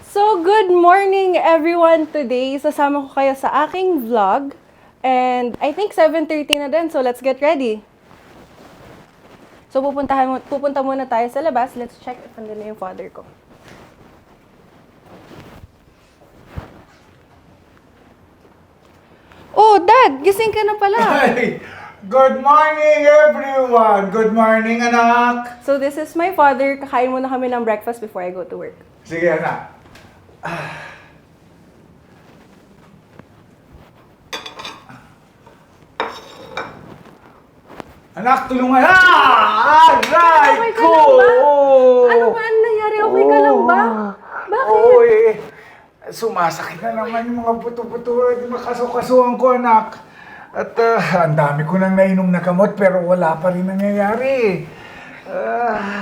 So, good morning everyone today. Sasama ko kayo sa aking vlog. And I think 7:30 na din, so let's get ready. So, pupunta muna tayo sa labas. Let's check if andun na yung father ko. Oh, Dad! Gising ka na pala! Hey, good morning everyone! Good morning anak! So, this is my father. Kakain muna kami ng breakfast before I go to work. Sige anak. Anak, tulungan! Aray Okay ka ko! lang ba? Ano ba ang nangyari? Okay ka lang ba? Bakit? Oo eh. Sumasakit na naman yung mga buto-buto. Di makasukasuhan ko anak. At ang dami ko nang nainom na gamot pero wala pa rin nangyayari.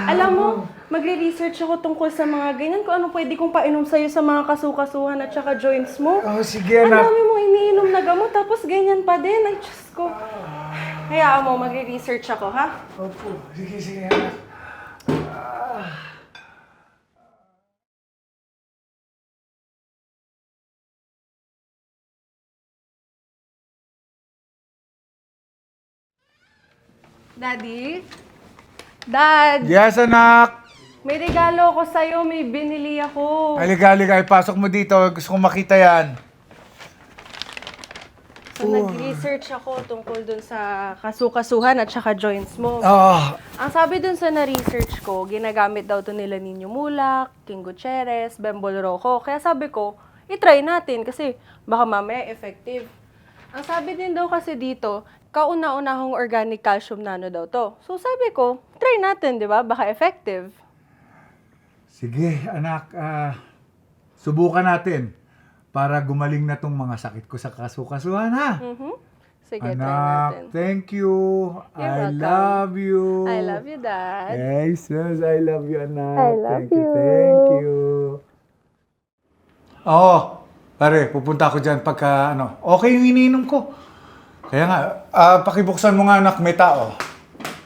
Alam mo, magre-research ako tungkol sa mga ganyan, kung ano pwede kong painom sa'yo sa mga kasukasuhan at saka joints mo. Sige Ang anak. dami mong iniinom na gamot, tapos ganyan pa din. Ay, Diyos ko. Hayaan mo, magre-research ako, ha? Opo. Sige anak. Daddy? Dad, Yes anak! may regalo ako sa'yo, may binili ako. Halika, ipasok mo dito. Gusto kong makita yan. So, nag-research ako tungkol dun sa kasukasuhan at saka joints mo. Ah, Ang sabi dun sa na-research ko, ginagamit daw to nila Nino Mulak, King Gutierrez, Bembol Rojo. Kaya sabi ko, itry natin kasi baka mamaya effective. Ang sabi din daw kasi dito, kauna-unahong organic calcium nano daw to. So sabi ko, try natin, di ba? Baka effective. sige anak. Subukan natin para gumaling na tong mga sakit ko sa kasukasuhan ha. Sige, try natin. Anak, thank you. You're I welcome. love you. I love you, Dad. Yes, I love you, anak. I love you. Thank you. Oo, pare, pupunta ako dyan pagka, okay yung iniinom ko. Kaya nga, pakibuksan mo nga, anak, may tao.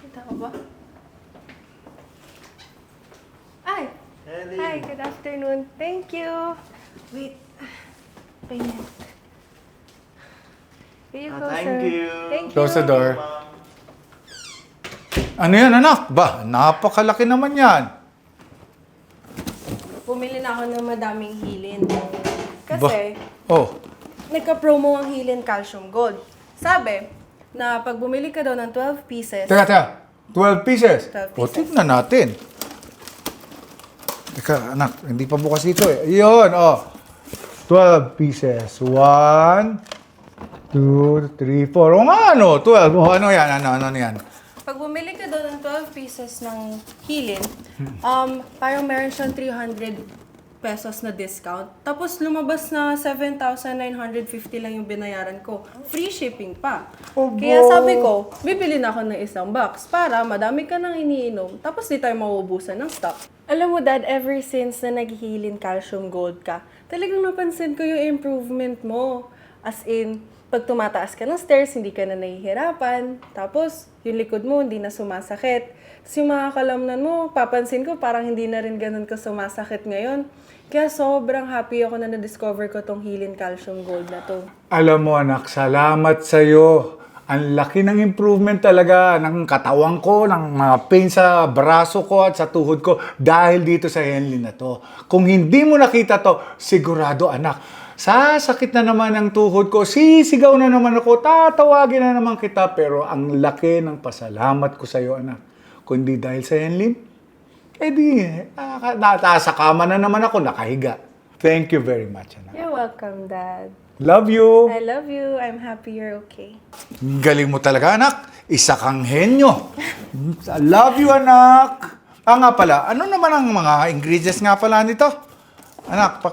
Kita ko ba? Ay! Hi, good afternoon. Thank you. Wait. Payment. Here you go, Thank sir. you. Thank you. Close the door. Ano yan, anak? Ba, napakalaki naman yan. Bumili na ako ng madaming hilin. Kasi, Oh, nagka-promo ang Hilin Calcium Gold. Sabi, na pag bumili ka daw ng 12 pieces, teka. 12 pieces. 12 O, pieces. tignan natin. Teka, anak, hindi pa bukas dito eh. Yun, 12 pieces. 1, 2, 3, 4. O nga, 12. O, ano yan? Ano yan? pag bumili ka daw ng 12 pieces ng Hilin, parang meron siyang 300 pesos na discount. Tapos lumabas na 7,950 lang yung binayaran ko. Free shipping pa. Kaya sabi ko, bibili na ako ng isang box para madami ka nang iniinom. Tapos di tayo mauubusan ng stock. Alam mo, Dad, ever since na naghihilin calcium gold ka, talagang napansin ko yung improvement mo. As in, pag tumataas ka ng stairs, hindi ka na nahihirapan. Tapos, yung likod mo, hindi na sumasakit. Tapos yung mga kalamnan mo, papansin ko, parang hindi na rin ganun ka sumasakit ngayon. Kaya sobrang happy ako na na-discover ko tong Hilin Calcium Gold na to. Alam mo, anak, salamat sa'yo. Ang laki ng improvement talaga ng katawan ko, ng mga pain sa braso ko at sa tuhod ko dahil dito sa Henley na to. Kung hindi mo nakita to, sigurado, anak, sasakit na naman ang tuhod ko, sisigaw na naman ako, tatawagin na naman kita, pero ang laki ng pasalamat ko sa'yo, anak. Kundi dahil sa Henley, sa kama na naman ako, nakahiga. Thank you very much, anak. You're welcome, Dad. Love you. I love you. I'm happy you're okay. Galing mo talaga, anak. Isa kang henyo. I love you, anak. Nga pala, ano naman ang mga ingredients nga pala nito? Anak,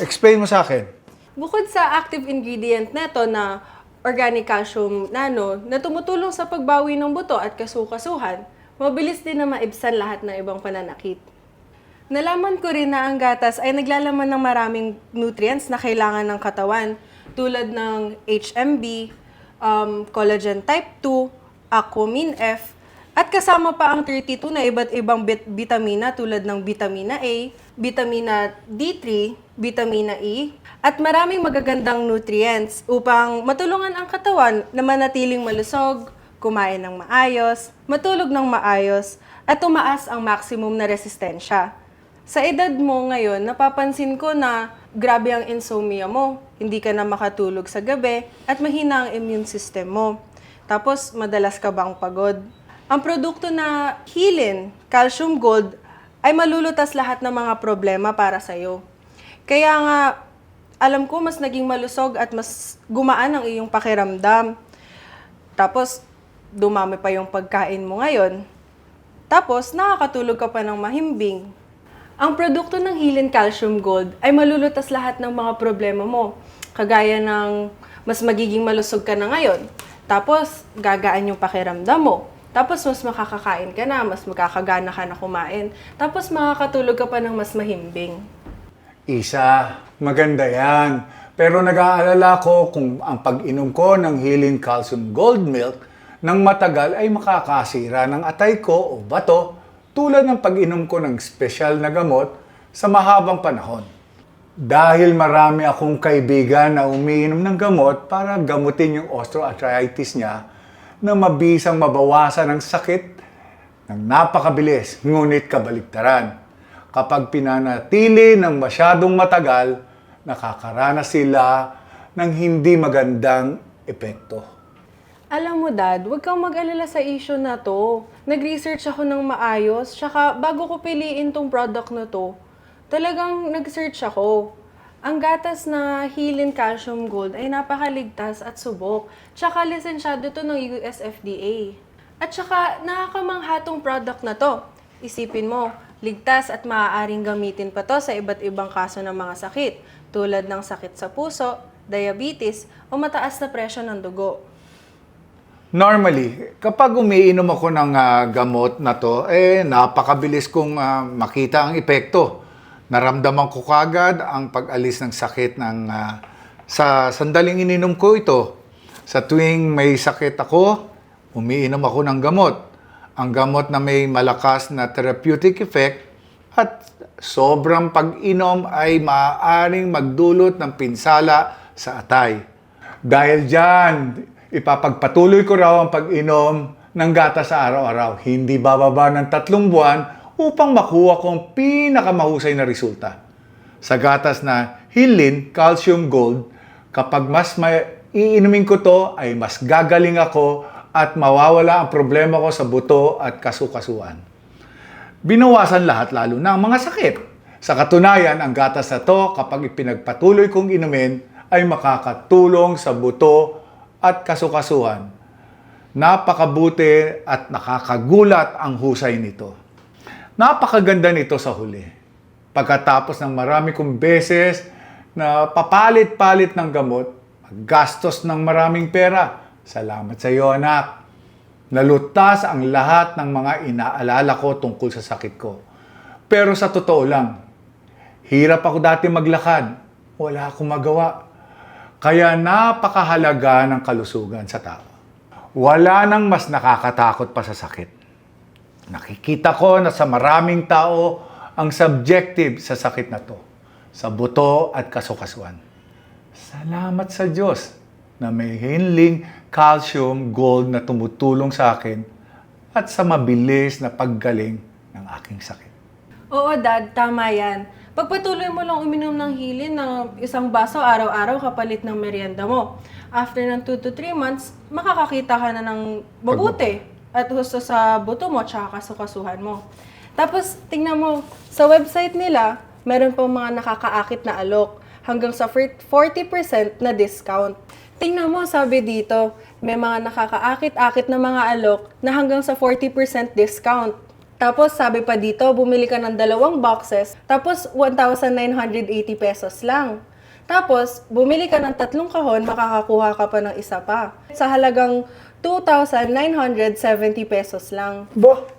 explain mo sa akin. Bukod sa active ingredient neto na organic calcium nano na tumutulong sa pagbawi ng buto at kasukasuhan, mabilis din na maibsan lahat ng ibang pananakit. Nalaman ko rin na ang gatas ay naglalaman ng maraming nutrients na kailangan ng katawan tulad ng HMB, collagen type 2, Aquamin F, At kasama pa ang 32 na iba't ibang bitamina tulad ng vitamina A, vitamina D3, vitamina E, at maraming magagandang nutrients upang matulungan ang katawan na manatiling malusog, kumain ng maayos, matulog ng maayos, at tumaas ang maximum na resistensya. Sa edad mo ngayon, napapansin ko na grabe ang insomnia mo, hindi ka na makatulog sa gabi, at mahina ang immune system mo. Tapos, madalas ka bang pagod? Ang produkto na Healin Calcium Gold ay malulutas lahat ng mga problema para sa'yo. Kaya nga, alam ko mas naging malusog at mas gumaan ang iyong pakiramdam. Tapos, dumami pa yung pagkain mo ngayon. Tapos, nakakatulog ka pa ng mahimbing. Ang produkto ng Healin Calcium Gold ay malulutas lahat ng mga problema mo. Kagaya ng mas magiging malusog ka na ngayon. Tapos, gagaan yung pakiramdam mo. Tapos, mas makakakain ka na, mas makakagana ka na kumain. Tapos, makakatulog ka pa ng mas mahimbing. Isa, maganda yan. Pero nag-aalala ko kung ang pag-inom ko ng Healin Calcium Gold Milk ng matagal ay makakasira ng atay ko o bato tulad ng pag-inom ko ng espesyal na gamot sa mahabang panahon. Dahil marami akong kaibigan na umiinom ng gamot para gamutin yung osteoarthritis niya na mabisang mabawasan ang sakit ng napakabilis, ngunit kabaliktaran. Kapag pinanatili ng masyadong matagal, nakakaranas sila ng hindi magandang epekto. Alam mo, Dad, huwag kang mag-alala sa issue na to. Nag-research ako ng maayos, tsaka bago ko piliin tong product na to, talagang nag-search ako. Ang gatas na Healin Calcium Gold ay napakaligtas at subok. Tsaka lisensyado to ng US FDA. At tsaka nakakamangha tong product na to. Isipin mo, ligtas at maaaring gamitin pa to sa iba't ibang kaso ng mga sakit. Tulad ng sakit sa puso, diabetes, o mataas na presyon ng dugo. Normally, kapag umiinom ako ng gamot na to, napakabilis kong makita ang epekto. Naramdaman ko kagad ang pag-alis ng sakit sa sandaling ininom ko ito. Sa tuwing may sakit ako, umiinom ako ng gamot. Ang gamot na may malakas na therapeutic effect at sobrang pag-inom ay maaaring magdulot ng pinsala sa atay. Dahil dyan, ipapagpatuloy ko raw ang pag-inom ng gatas sa araw-araw. Hindi bababa ng 3 buwan upang makuha ko ang pinakamahusay na resulta. Sa gatas na Healin Calcium Gold, kapag mas iinumin ko to, ay mas gagaling ako at mawawala ang problema ko sa buto at kasukasuan. Binawasan lahat lalo na ang mga sakit. Sa katunayan, ang gatas na to, kapag ipinagpatuloy kong inumin, ay makakatulong sa buto at kasukasuhan. Napakabuti at nakakagulat ang husay nito. Napakaganda nito sa huli. Pagkatapos ng marami kong beses na papalit-palit ng gamot, gastos ng maraming pera. Salamat sa iyo, anak. Nalutas ang lahat ng mga inaalala ko tungkol sa sakit ko. Pero sa totoo lang, hirap ako dati maglakad. Wala akong magawa. Kaya napakahalaga ng kalusugan sa tao. Wala nang mas nakakatakot pa sa sakit. Nakikita ko na sa maraming tao ang subjective sa sakit na to, sa buto at kasukasuan. Salamat sa Diyos na may Healin Calcium Gold na tumutulong sa akin at sa mabilis na paggaling ng aking sakit. Oo, Dad, tama yan. Pagpatuloy mo lang uminom ng Healin ng 1 baso araw-araw kapalit ng merienda mo. After ng 2 to 3 months, makakakita ka na ng mabuti at husto sa buto mo at kasukasuhan mo. Tapos, tingnan mo, sa website nila, meron pang mga nakakaakit na alok hanggang sa 40% na discount. Tingnan mo, sabi dito, may mga nakakaakit-akit na mga alok na hanggang sa 40% discount. Tapos, sabi pa dito, bumili ka ng 2 boxes, tapos 1,980 pesos lang. Tapos, bumili ka ng 3 kahon, makakakuha ka pa ng isa pa. Sa halagang 2,970 pesos lang.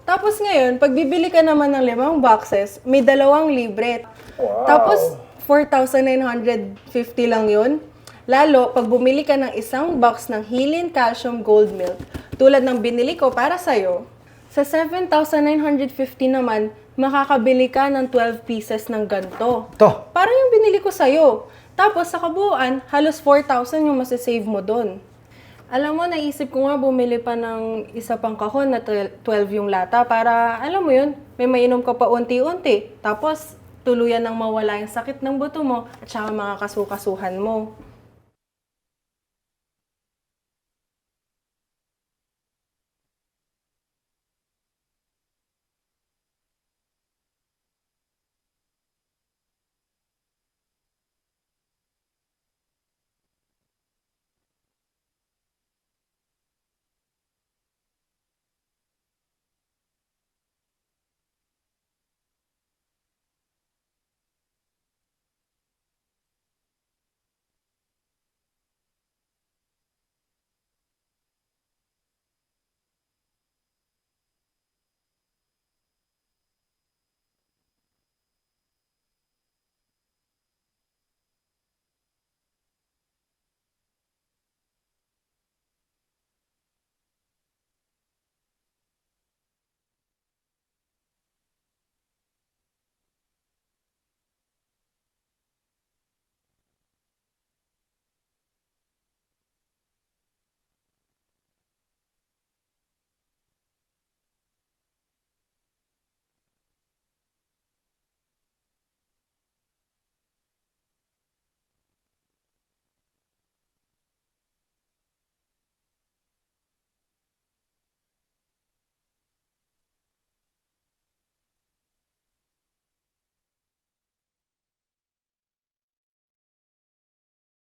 Tapos ngayon, pag bibili ka naman ng 5 boxes, may 2 libre. Wow. Tapos, 4,950 lang yun. Lalo, pag bumili ka ng 1 box ng Healin Calcium Gold Milk, tulad ng binili ko para sa'yo, Sa 7,950 naman, makakabili ka ng 12 pieces ng ganito. To. Parang yung binili ko sa'yo. Tapos sa kabuuan, halos 4,000 yung masasave mo doon. Alam mo, naisip ko nga bumili pa ng isa pang kahon na 12 yung lata para, alam mo yun, may mainom ka pa unti-unti. Tapos, tuluyan nang mawala yung sakit ng buto mo at saka mga kasukasuhan mo.